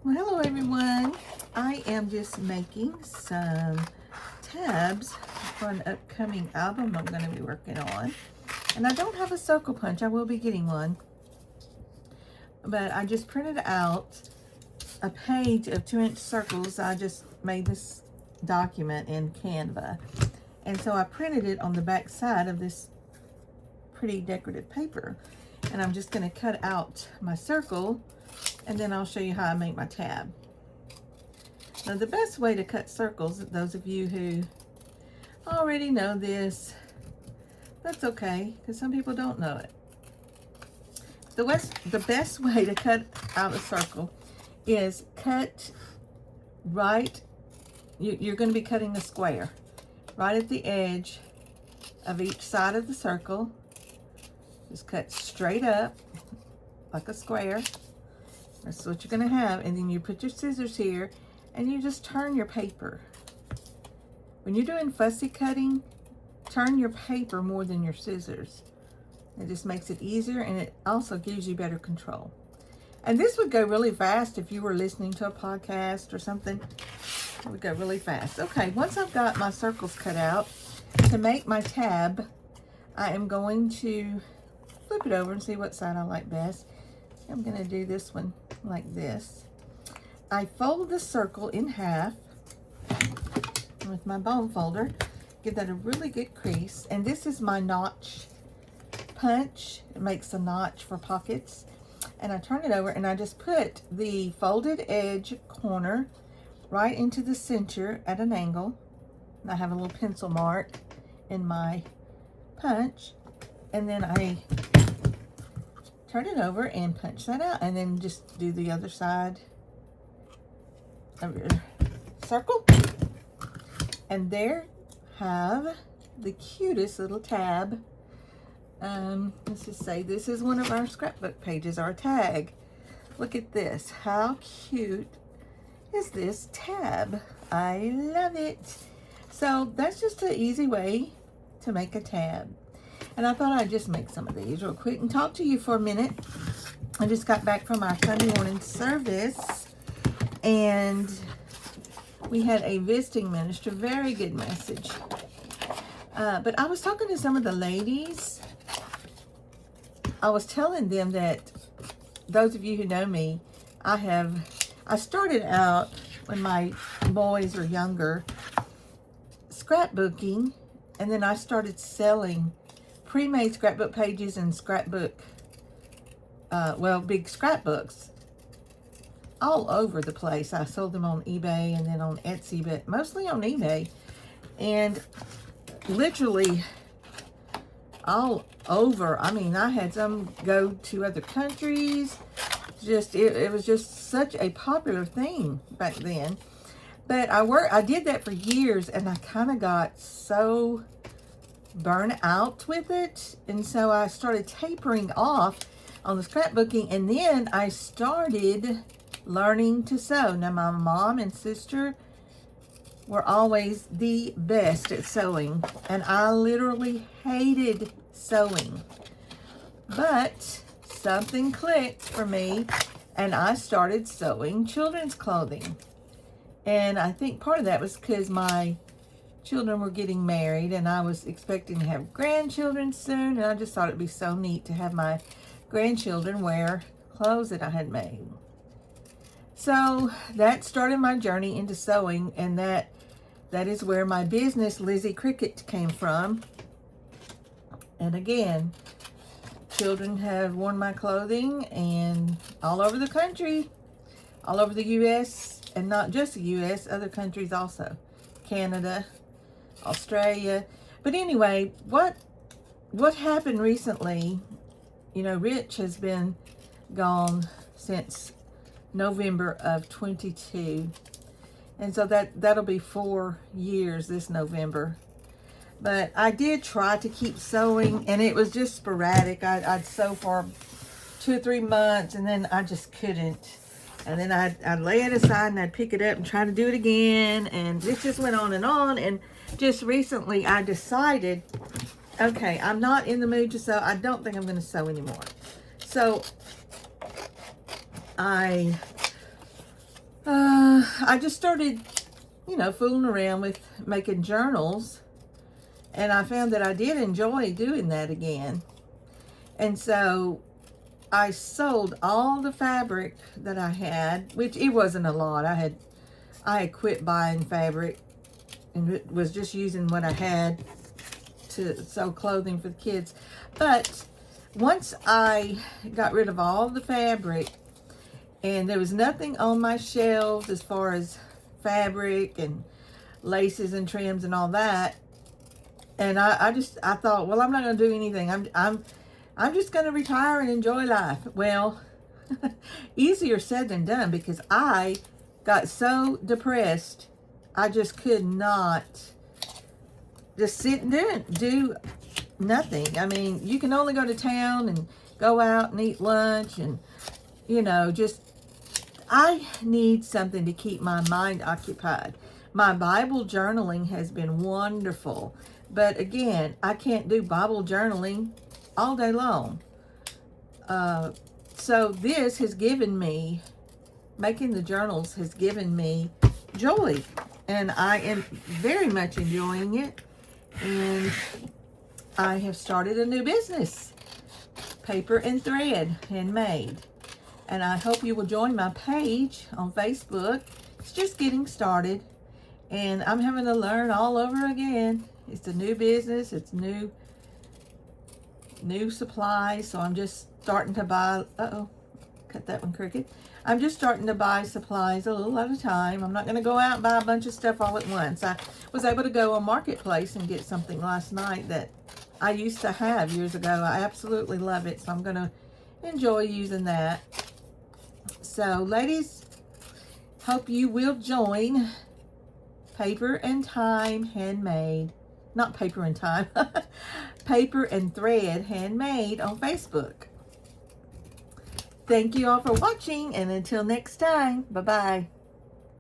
Well, hello everyone. I am just making some tabs for an upcoming album I'm going to be working on. And I don't have a circle punch. I will be getting one. But I just printed out a page of 2-inch circles. I just made this document in Canva. And so I printed it on the back side of this pretty decorative paper. And I'm just going to cut out my circle, and then I'll show you how I make my tab. Now the best way to cut circles, those of you who already know this, that's okay, because some people don't know it. The best way to cut out a circle is cut right, you're going to be cutting a square, right at the edge of each side of the circle. Just cut straight up like a square. That's what you're going to have. And then you put your scissors here and you just turn your paper. When you're doing fussy cutting, turn your paper more than your scissors. It just makes it easier, and it also gives you better control. And this would go really fast if you were listening to a podcast or something. It would go really fast. Okay, once I've got my circles cut out, to make my tab, I am going to flip it over and see what side I like best. I'm going to do this one like this. I fold the circle in half with my bone folder. Give that a really good crease. And this is my notch punch. It makes a notch for pockets. And I turn it over and I just put the folded edge corner right into the center at an angle. And I have a little pencil mark in my punch. And then I turn it over and punch that out, and then just do the other side of your circle. And there have the cutest little tab. Let's just say this is one of our scrapbook pages, our tag. Look at this. How cute is this tab? I love it. So that's just an easy way to make a tab. And I thought I'd just make some of these real quick and talk to you for a minute. I just got back from our Sunday morning service, and we had a visiting minister, very good message. But I was talking to some of the ladies. I was telling them that, those of you who know me, I started out when my boys were younger, scrapbooking, and then I started selling pre-made scrapbook pages and scrapbook, big scrapbooks all over the place. I sold them on eBay and then on Etsy, but mostly on eBay. And literally all over. I mean, I had some go to other countries. It was just such a popular thing back then. But I did that for years, and I kind of got so burn out with it, and so I started tapering off on the scrapbooking, and then I started learning to sew. Now my mom and sister were always the best at sewing, and I literally hated sewing, but something clicked for me, and I started sewing children's clothing. And I think part of that was because my children were getting married, and I was expecting to have grandchildren soon, and I just thought it'd be so neat to have my grandchildren wear clothes that I had made. So that started my journey into sewing, and that is where my business, Lizzie Cricket, came from. And again, children have worn my clothing, and all over the country, all over the U.S., and not just the U.S., other countries also, Canada, Australia. But anyway, what happened recently, you know, Rich has been gone since November of 22, and so that'll be 4 years this November. But I did try to keep sewing, and it was just sporadic. I'd sew for 2 or 3 months, and then I just couldn't. And then I'd lay it aside, and I'd pick it up and try to do it again. And this just went on. And just recently I decided, okay, I'm not in the mood to sew. I don't think I'm going to sew anymore. So I I just started, fooling around with making journals, and I found that I did enjoy doing that again. And so I sold all the fabric that I had, which it wasn't a lot. I had quit buying fabric and was just using what I had to sew clothing for the kids. But once I got rid of all the fabric and there was nothing on my shelves as far as fabric and laces and trims and all that, and I thought, well, I'm not going to do anything. I'm just going to retire and enjoy life. Well, easier said than done, because I got so depressed, I just could not just sit and do nothing. I mean, you can only go to town and go out and eat lunch and, just, I need something to keep my mind occupied. My Bible journaling has been wonderful. But again, I can't do Bible journaling all day long. So this has given me, making the journals has given me joy. And I am very much enjoying it. And I have started a new business, Paper and Thread Handmade. And I hope you will join my page on Facebook. It's just getting started. And I'm having to learn all over again. It's a new business. It's new supplies. So I'm just starting to buy, cut that one crooked. I'm just starting to buy supplies a little at a time. I'm not going to go out and buy a bunch of stuff all at once. I was able to go on Marketplace and get something last night that I used to have years ago. I absolutely love it. So I'm going to enjoy using that. So ladies, hope you will join Paper and Time Handmade. Not Paper and Time. Paper and Thread Handmade on Facebook. Thank you all for watching, and until next time, bye-bye.